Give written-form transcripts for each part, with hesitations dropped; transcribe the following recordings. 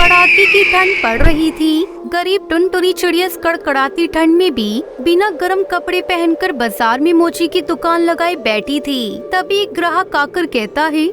कड़ाके की ठंड पड़ रही थी। गरीब टुनटुनी चिड़िया इस कड़कड़ाती ठंड में भी बिना गर्म कपड़े पहनकर बाजार में मोची की दुकान लगाए बैठी थी। तभी एक ग्राहक आकर कहता है,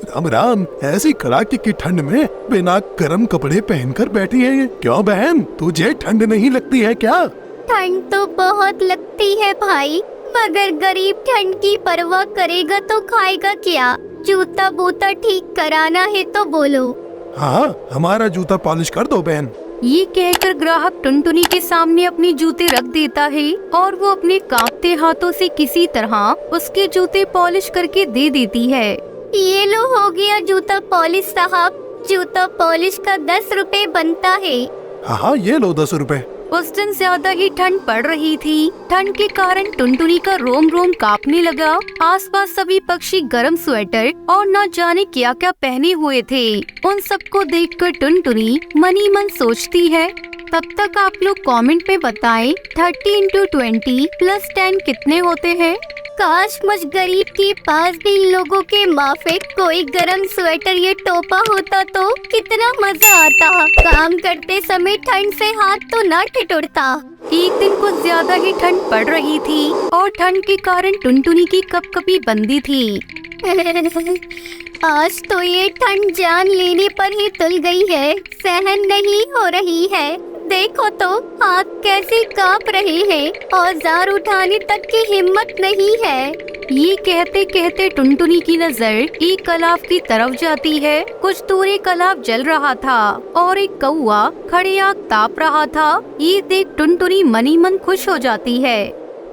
राम राम, ऐसी कड़ाके की ठंड में बिना गर्म कपड़े पहनकर बैठी है। क्यों बहन, तुझे ठंड नहीं लगती है क्या? ठंड तो बहुत लगती है भाई, मगर गरीब ठंड की परवाह करेगा तो खाएगा क्या? जूता बूता ठीक कराना है तो बोलो। हाँ, हमारा जूता पॉलिश कर दो बहन। ये कहकर ग्राहक टुनटुनी के सामने अपने जूते रख देता है और वो अपने कांपते हाथों से किसी तरह उसके जूते पॉलिश करके दे देती है। ये लो, हो गया जूता पॉलिश साहब। जूता पॉलिश का 10 रुपए बनता है। हाँ, ये लो 10 रुपए। उस दिन ज्यादा ही ठंड पड़ रही थी। ठंड के कारण टुनटुनी का रोम रोम कांपने लगा। आसपास सभी पक्षी गर्म स्वेटर और न जाने क्या क्या पहने हुए थे। उन सबको देखकर टुनटुनी मनी मन सोचती है। तब तक आप लोग कमेंट में बताएं 30 × 20 + 10 कितने होते हैं। काश मुझ गरीब के पास भी इन लोगों के माफिक कोई गरम स्वेटर या टोपा होता तो कितना मजा आता। काम करते समय ठंड से हाथ तो ना ठिठुरता। एक दिन कुछ ज्यादा ही ठंड पड़ रही थी और ठंड के कारण टुनटुनी की कपकपी बंदी थी। आज तो ये ठंड जान लेने पर ही तुल गई है, सहन नहीं हो रही है। देखो तो हाथ कैसे कांप रहे हैं, औजार उठाने तक की हिम्मत नहीं है। ये कहते कहते टुनटुनी की नजर एक तालाब की तरफ जाती है। कुछ दूर एक तालाब जल रहा था और एक कौआ खड़े आग ताप रहा था। ये देख टुनटुनी मनी मन खुश हो जाती है।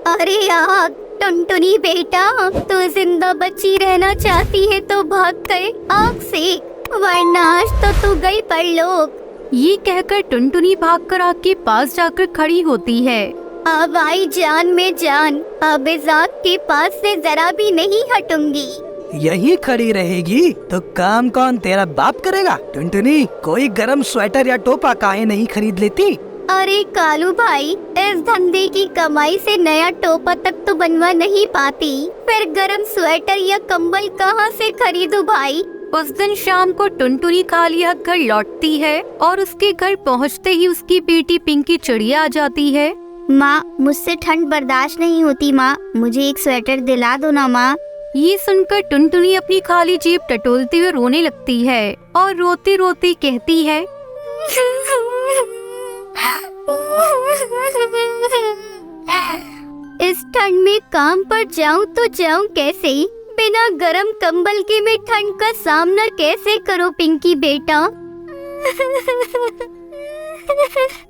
अरे आग, टुनटुनी बेटा, तू जिंदा बची रहना चाहती है तो भाग कर आग सेक, वरना आज तो तू गई परलोक। ये कहकर टुनटुनी भागकर आग के पास जाकर खड़ी होती है। अब आई जान में जान, अब इस आग के पास से जरा भी नहीं हटूंगी। यही खड़ी रहेगी तो काम कौन तेरा बाप करेगा? टुनटुनी, कोई गरम स्वेटर या टोपा काहे नहीं खरीद लेती? अरे कालू भाई, इस धंधे की कमाई से नया टोपा तक तो बनवा नहीं पाती, फिर गरम स्वेटर या कंबल कहाँ से खरीदूं भाई? उस दिन शाम को टुनटुनी खाली हाथ घर लौटती है और उसके घर पहुंचते ही उसकी बेटी पिंकी चिड़िया आ जाती है। माँ, मुझसे ठंड बर्दाश्त नहीं होती माँ, मुझे एक स्वेटर दिला दो ना माँ। ये सुनकर टुनटुनी अपनी खाली जेब टटोलते हुए रोने लगती है और रोते रोते कहती है, इस ठंड में काम पर जाऊँ तो जाऊँ कैसे? बिना गरम कंबल के मैं ठंड का सामना कैसे करूं पिंकी बेटा?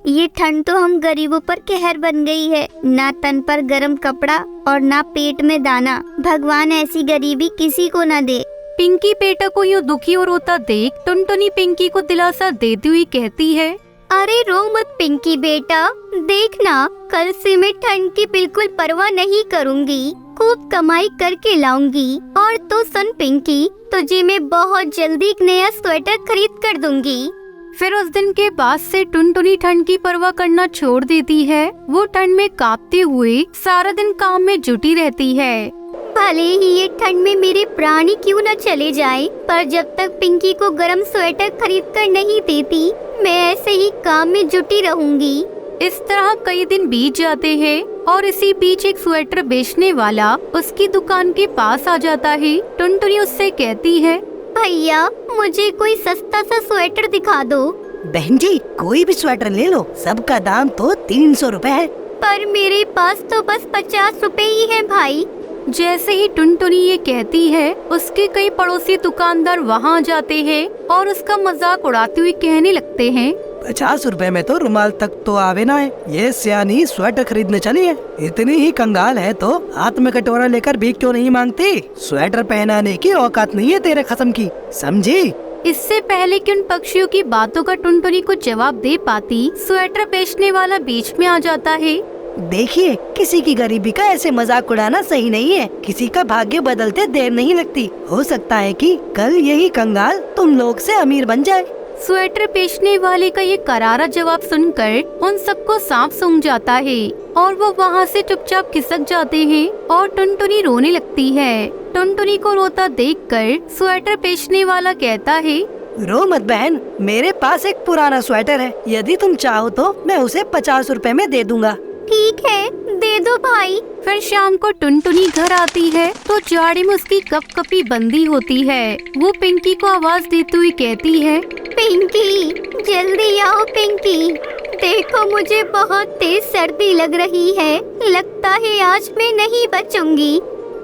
ये ठंड तो हम गरीबों पर कहर बन गई है। ना तन पर गरम कपड़ा और ना पेट में दाना। भगवान ऐसी गरीबी किसी को ना दे। पिंकी बेटा को यूँ दुखी और रोता देख टुनटुनी पिंकी को दिलासा देती हुई कहती है, अरे रो मत पिंकी बेटा, देखना कल से मैं ठंड की बिल्कुल परवाह नहीं करूंगी, खूब कमाई करके लाऊंगी। और तो सुन पिंकी, तुझे मैं बहुत जल्दी एक नया स्वेटर खरीद कर दूंगी। फिर उस दिन के बाद से टुनटुनी ठंड की परवाह करना छोड़ देती है। वो ठंड में कांपते हुए सारा दिन काम में जुटी रहती है। भले ही ये ठंड में मेरे प्राणी क्यों न चले जाए, पर जब तक पिंकी को गरम स्वेटर खरीद कर नहीं देती, मैं ऐसे ही काम में जुटी रहूंगी। इस तरह कई दिन बीत जाते हैं और इसी बीच एक स्वेटर बेचने वाला उसकी दुकान के पास आ जाता है। टुनटुनी उससे कहती है, भैया मुझे कोई सस्ता सा स्वेटर दिखा दो। बहन जी, कोई भी स्वेटर ले लो, सबका दाम तो 300 रुपए है। पर मेरे पास तो बस 50 रुपए ही है भाई। जैसे ही टुनटुनी ये कहती है, उसके कई पड़ोसी दुकानदार वहाँ आ जाते हैं और उसका मजाक उड़ाते हुए कहने लगते हैं, 50 रुपए में तो रुमाल तक तो आवे ना है। ये सियानी स्वेटर खरीदने चली है, इतनी ही कंगाल है तो हाथ में कटोरा लेकर भीख क्यों नहीं मांगती? स्वेटर पहनाने की औकात नहीं है तेरे खत्म की, समझी? इससे पहले कि उन पक्षियों की बातों का टुनटुनी को जवाब दे पाती, स्वेटर बेचने वाला बीच में आ जाता है। देखिए, किसी की गरीबी का ऐसे मजाक उड़ाना सही नहीं है। किसी का भाग्य बदलते देर नहीं लगती। हो सकता है कि कल यही कंगाल तुम लोग से अमीर बन जाए। स्वेटर बेचने वाले का ये करारा जवाब सुनकर उन सबको सांप सूंघ जाता है और वो वहाँ से चुपचाप खिसक जाते हैं और टुनटुनी रोने लगती है। टुनटुनी को रोता देखकर स्वेटर बेचने वाला कहता है, रो मत बहन, मेरे पास एक पुराना स्वेटर है, यदि तुम चाहो तो मैं उसे 50 रुपए में दे दूंगा। ठीक है, दे दो भाई। फिर शाम को टुनटुनी घर आती है तो जाड़े में उसकी कपकपी बंदी होती है। वो पिंकी को आवाज देते हुए कहती है, पिंकी जल्दी आओ पिंकी, देखो मुझे बहुत तेज सर्दी लग रही है, लगता है आज मैं नहीं बचूंगी।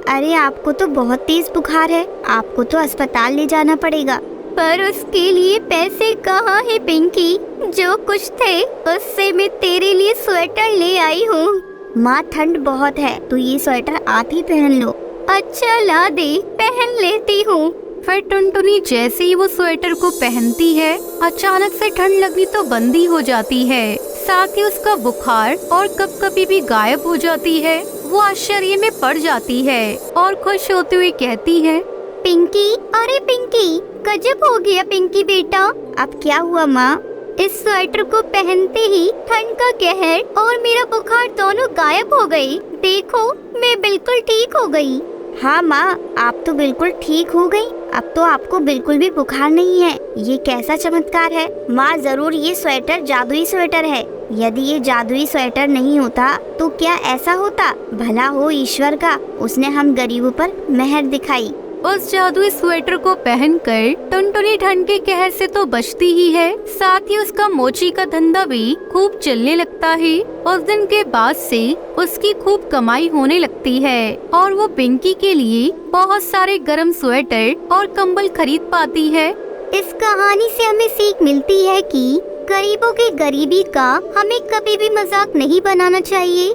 अरे आपको तो बहुत तेज बुखार है, आपको तो अस्पताल ले जाना पड़ेगा। पर उसके लिए पैसे कहाँ है पिंकी? जो कुछ थे उससे मैं तेरे लिए स्वेटर ले आई हूँ। माँ ठंड बहुत है, तो ये स्वेटर आप ही पहन लो। अच्छा ला दे, पहन लेती हूँ। फिर टुनटुनी जैसे ही वो स्वेटर को पहनती है, अचानक से ठंड लगनी तो बंदी हो जाती है। साथ ही उसका बुखार और कपकपी भी गायब हो जाती है। वो आश्चर्य में पड़ जाती है और खुश होते हुए कहती है, पिंकी, अरे पिंकी, गजब हो गया पिंकी बेटा। अब क्या हुआ माँ? इस स्वेटर को पहनते ही ठंड का कहर और मेरा बुखार दोनों गायब हो गए। देखो मैं बिल्कुल ठीक हो गई। हाँ माँ, आप तो बिल्कुल ठीक हो गई। अब तो आपको बिल्कुल भी बुखार नहीं है। ये कैसा चमत्कार है माँ, जरूर ये स्वेटर जादुई स्वेटर है। यदि ये जादुई स्वेटर नहीं होता तो क्या ऐसा होता? भला हो ईश्वर का, उसने हम गरीबों पर मेहर दिखाई। उस जादुई स्वेटर को पहनकर टुनटुनी ठंड के कहर से तो बचती ही है, साथ ही उसका मोची का धंधा भी खूब चलने लगता है। उस दिन के बाद से उसकी खूब कमाई होने लगती है और वो पिंकी के लिए बहुत सारे गर्म स्वेटर और कंबल खरीद पाती है। इस कहानी से हमें सीख मिलती है कि गरीबों की गरीबी का हमें कभी भी मजाक नहीं बनाना चाहिए।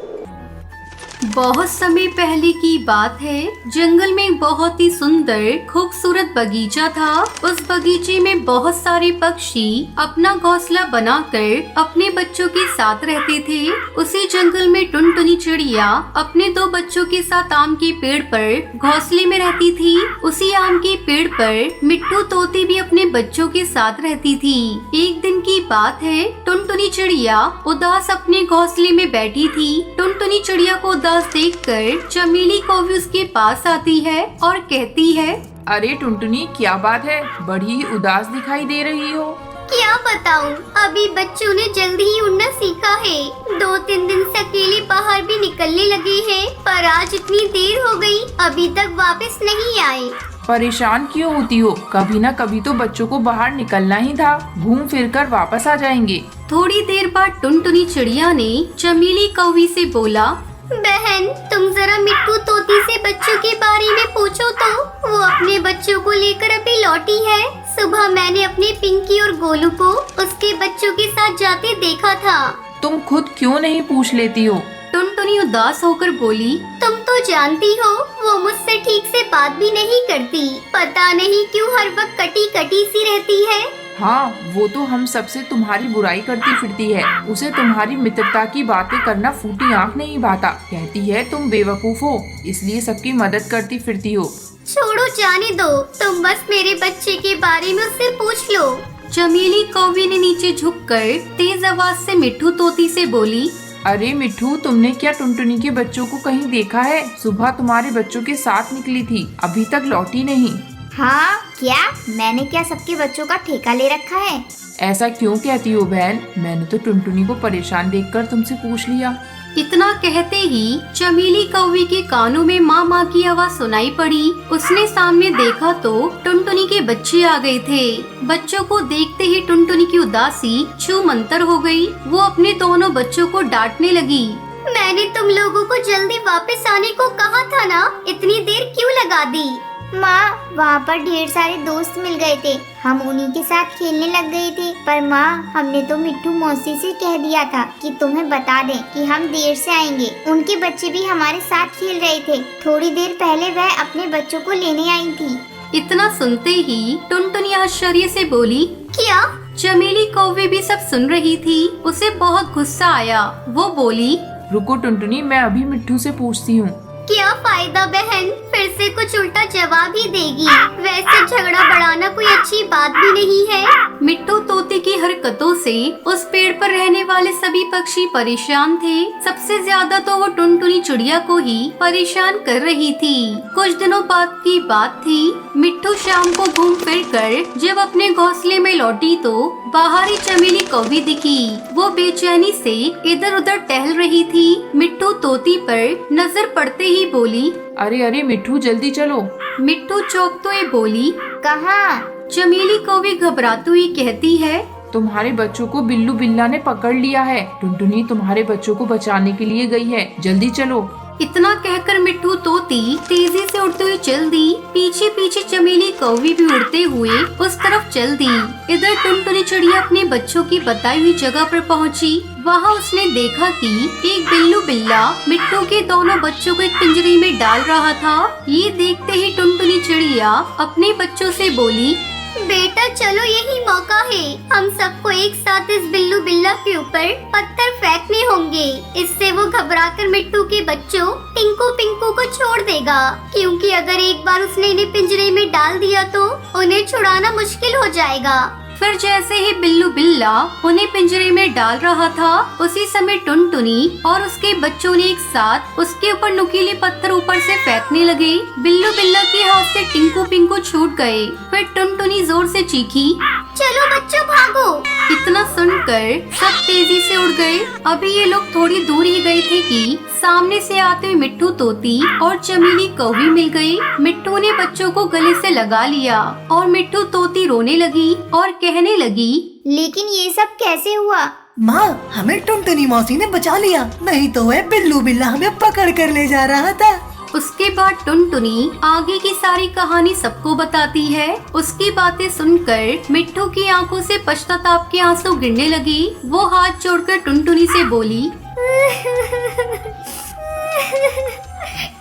बहुत समय पहले की बात है, जंगल में बहुत ही सुंदर खूबसूरत बगीचा था। उस बगीचे में बहुत सारे पक्षी अपना घोंसला बनाकर अपने बच्चों के साथ रहते थे। उसी जंगल में टुनटुनी चिड़िया अपने 2 बच्चों के साथ आम के पेड़ पर घोंसले में रहती थी। उसी आम के पेड़ पर मिट्टू तोती भी अपने बच्चों के साथ रहती थी। एक दिन की बात है, टुनटुनी चिड़िया उदास अपने घोंसले में बैठी थी। टुनटुनी चिड़िया को उदास देखकर चमेली कौवी उसके पास आती है और कहती है, अरे टुनटुनी, क्या बात है? बड़ी उदास दिखाई दे रही हो। क्या बताऊं, अभी बच्चों ने जल्दी ही उड़ना सीखा है। 2-3 दिन से अकेले बाहर भी निकलने लगे हैं, पर आज इतनी देर हो गई, अभी तक वापस नहीं आए। परेशान क्यों होती हो? कभी न कभी तो बच्चों को बाहर निकलना ही था, घूम फिर कर वापस आ जाएंगे। थोड़ी देर बाद टुनटुनी चिड़िया ने चमेली कौवी से बोला, बहन, तुम जरा मिट्टू तोती से बच्चों के बारे में पूछो तो। वो अपने बच्चों को लेकर अभी लौटी है। सुबह मैंने अपने पिंकी और गोलू को उसके बच्चों के साथ जाते देखा था। तुम खुद क्यों नहीं पूछ लेती हो? टुनटुनी उदास होकर बोली, तुम तो जानती हो वो मुझसे ठीक से बात भी नहीं करती। पता नहीं क्यों हर वक्त कटी कटी सी रहती है। हाँ, वो तो हम सबसे तुम्हारी बुराई करती फिरती है। उसे तुम्हारी मित्रता की बातें करना फूटी आँख नहीं भाता। कहती है तुम बेवकूफ हो, इसलिए सबकी मदद करती फिरती हो। छोड़ो, जाने दो, तुम बस मेरे बच्चे के बारे में उससे पूछ लो। चमेली कौवी ने नीचे झुककर तेज आवाज से मिट्टू तोती से बोली, अरे मिट्ठू, तुमने क्या टुनटुनी के बच्चों को कहीं देखा है? सुबह तुम्हारे बच्चों के साथ निकली थी, अभी तक लौटी नहीं। हाँ क्या? मैंने क्या सबके बच्चों का ठेका ले रखा है? ऐसा क्यों कहती हो बहन? मैंने तो टुनटुनी को परेशान देखकर तुमसे पूछ लिया। इतना कहते ही चमेली कौवी के कानों में माँ माँ की आवाज सुनाई पड़ी। उसने सामने देखा तो टुनटुनी के बच्चे आ गए थे। बच्चों को देखते ही टुनटुनी की उदासी छू मंतर हो गई। वो अपने दोनों बच्चों को डांटने लगी, मैंने तुम लोगों को जल्दी वापस आने को कहा था ना, इतनी देर क्यों लगा दी? माँ, वहाँ पर ढेर सारे दोस्त मिल गए थे, हम उन्हीं के साथ खेलने लग गए थे। पर माँ, हमने तो मिट्टू मौसी से कह दिया था कि तुम्हें बता दें कि हम देर से आएंगे। उनके बच्चे भी हमारे साथ खेल रहे थे। थोड़ी देर पहले वह अपने बच्चों को लेने आई थी। इतना सुनते ही टुनटुनी आश्चर्य से बोली, क्या? चमेली कौवी भी सब सुन रही थी। उसे बहुत गुस्सा आया। वो बोली, रुको टुनटुनी, मैं अभी मिट्ठू से पूछती हूँ। क्या फायदा बहन, फिर से कुछ उल्टा जवाब ही देगी। वैसे झगड़ा बढ़ाना कोई अच्छी बात भी नहीं है। मिट्टू तोते की हरकतों से उस पेड़ पर रहने वाले सभी पक्षी परेशान थे। सबसे ज्यादा तो वो टुनटुनी चिड़िया को ही परेशान कर रही थी। कुछ दिनों बाद की बात थी। मिट्टू शाम को घूम फिर कर जब अपने घोंसले में लौटी तो बाहरी चमेली कौवी दिखी। वो बेचैनी से इधर उधर टहल रही थी। मिट्टू तोती पर नजर पड़ते ही बोली, अरे अरे मिट्टू जल्दी चलो। मिट्टू चौंकते हुए बोली, कहाँ? चमेली कौवी घबराती हुई कहती है, तुम्हारे बच्चों को बिल्लू बिल्ला ने पकड़ लिया है। टुनटुनी तुम्हारे बच्चों को बचाने के लिए गई है, जल्दी चलो। इतना कहकर मिट्टू तोती तेजी से उड़ते हुए चल दी। पीछे पीछे चमेली कौवी भी उड़ते हुए उस तरफ चल दी। इधर टुनटुनी चिड़िया अपने बच्चों की बताई हुई जगह पर पहुंची। वहां उसने देखा कि एक बिल्लू बिल्ला मिट्टू के दोनों बच्चों को एक पिंजरे में डाल रहा था। ये देखते ही टुनटुनी चिड़िया अपने बच्चों से बोली, बेटा चलो, यही मौका है। हम सबको एक साथ इस बिल्लू बिल्ला के ऊपर पत्थर फेंकने होंगे। इससे वो घबराकर मिट्टू के बच्चों टिंकू पिंकू को छोड़ देगा, क्योंकि अगर एक बार उसने इन्हें पिंजरे में डाल दिया तो उन्हें छुड़ाना मुश्किल हो जाएगा। फिर जैसे ही बिल्लू बिल्ला उन्हें पिंजरे में डाल रहा था, उसी समय टुनटुनी और उसके बच्चों ने एक साथ उसके ऊपर नुकीले पत्थर ऊपर से फेंकने लगे। बिल्लू बिल्ला के हाथ से टिंकू पिंकू छूट गए। फिर टुनटुनी जोर से चीखी, चलो बच्चों भागो। इतना सुनकर सब तेजी से उड़ गए। अभी ये लोग थोड़ी दूर ही गए थे कि सामने से आते हुए मिट्टू तोती और चमेली कौवी मिल गई। मिट्टू ने बच्चों को गले से लगा लिया और मिट्टू तोती रोने लगी और कहने लगी, लेकिन ये सब कैसे हुआ? माँ, हमें टुनटुनी मौसी ने बचा लिया, नहीं तो वह बिल्लू बिल्ला हमें पकड़ कर ले जा रहा था। उसके बाद टुनटुनी आगे की सारी कहानी सबको बताती है। उसकी बातें सुनकर मिट्टू की आंखों से पश्चाताप के आंसू गिरने लगी। वो हाथ जोड़कर टुनटुनी से बोली,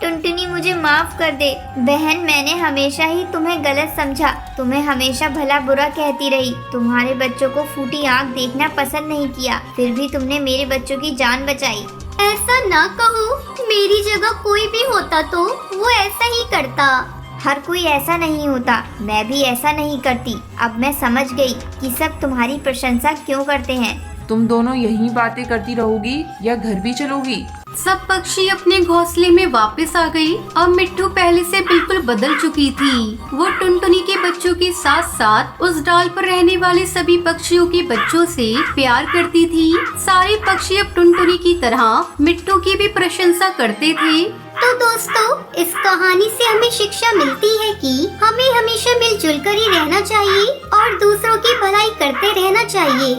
टुनटुनी मुझे माफ कर दे बहन, मैंने हमेशा ही तुम्हें गलत समझा। तुम्हें हमेशा भला बुरा कहती रही। तुम्हारे बच्चों को फूटी आँख देखना पसंद नहीं किया, फिर भी तुमने मेरे बच्चों की जान बचाई। ऐसा ना कहो, मेरी जगह कोई भी होता तो वो ऐसा ही करता। हर कोई ऐसा नहीं होता, मैं भी ऐसा नहीं करती। अब मैं समझ गई कि सब तुम्हारी प्रशंसा क्यों करते हैं। तुम दोनों यही बातें करती रहोगी या घर भी चलोगी? सब पक्षी अपने घोंसले में वापस आ गई। अब मिट्टू पहले से बिल्कुल बदल चुकी थी। वो टुनटुनी के बच्चों के साथ साथ उस डाल पर रहने वाले सभी पक्षियों के बच्चों से प्यार करती थी। सारे पक्षी अब टुनटुनी की तरह मिट्टू की भी प्रशंसा करते थे। तो दोस्तों, इस कहानी से हमें शिक्षा मिलती है कि हमें हमेशा मिलजुल कर ही रहना चाहिए और दूसरों की भलाई करते रहना चाहिए।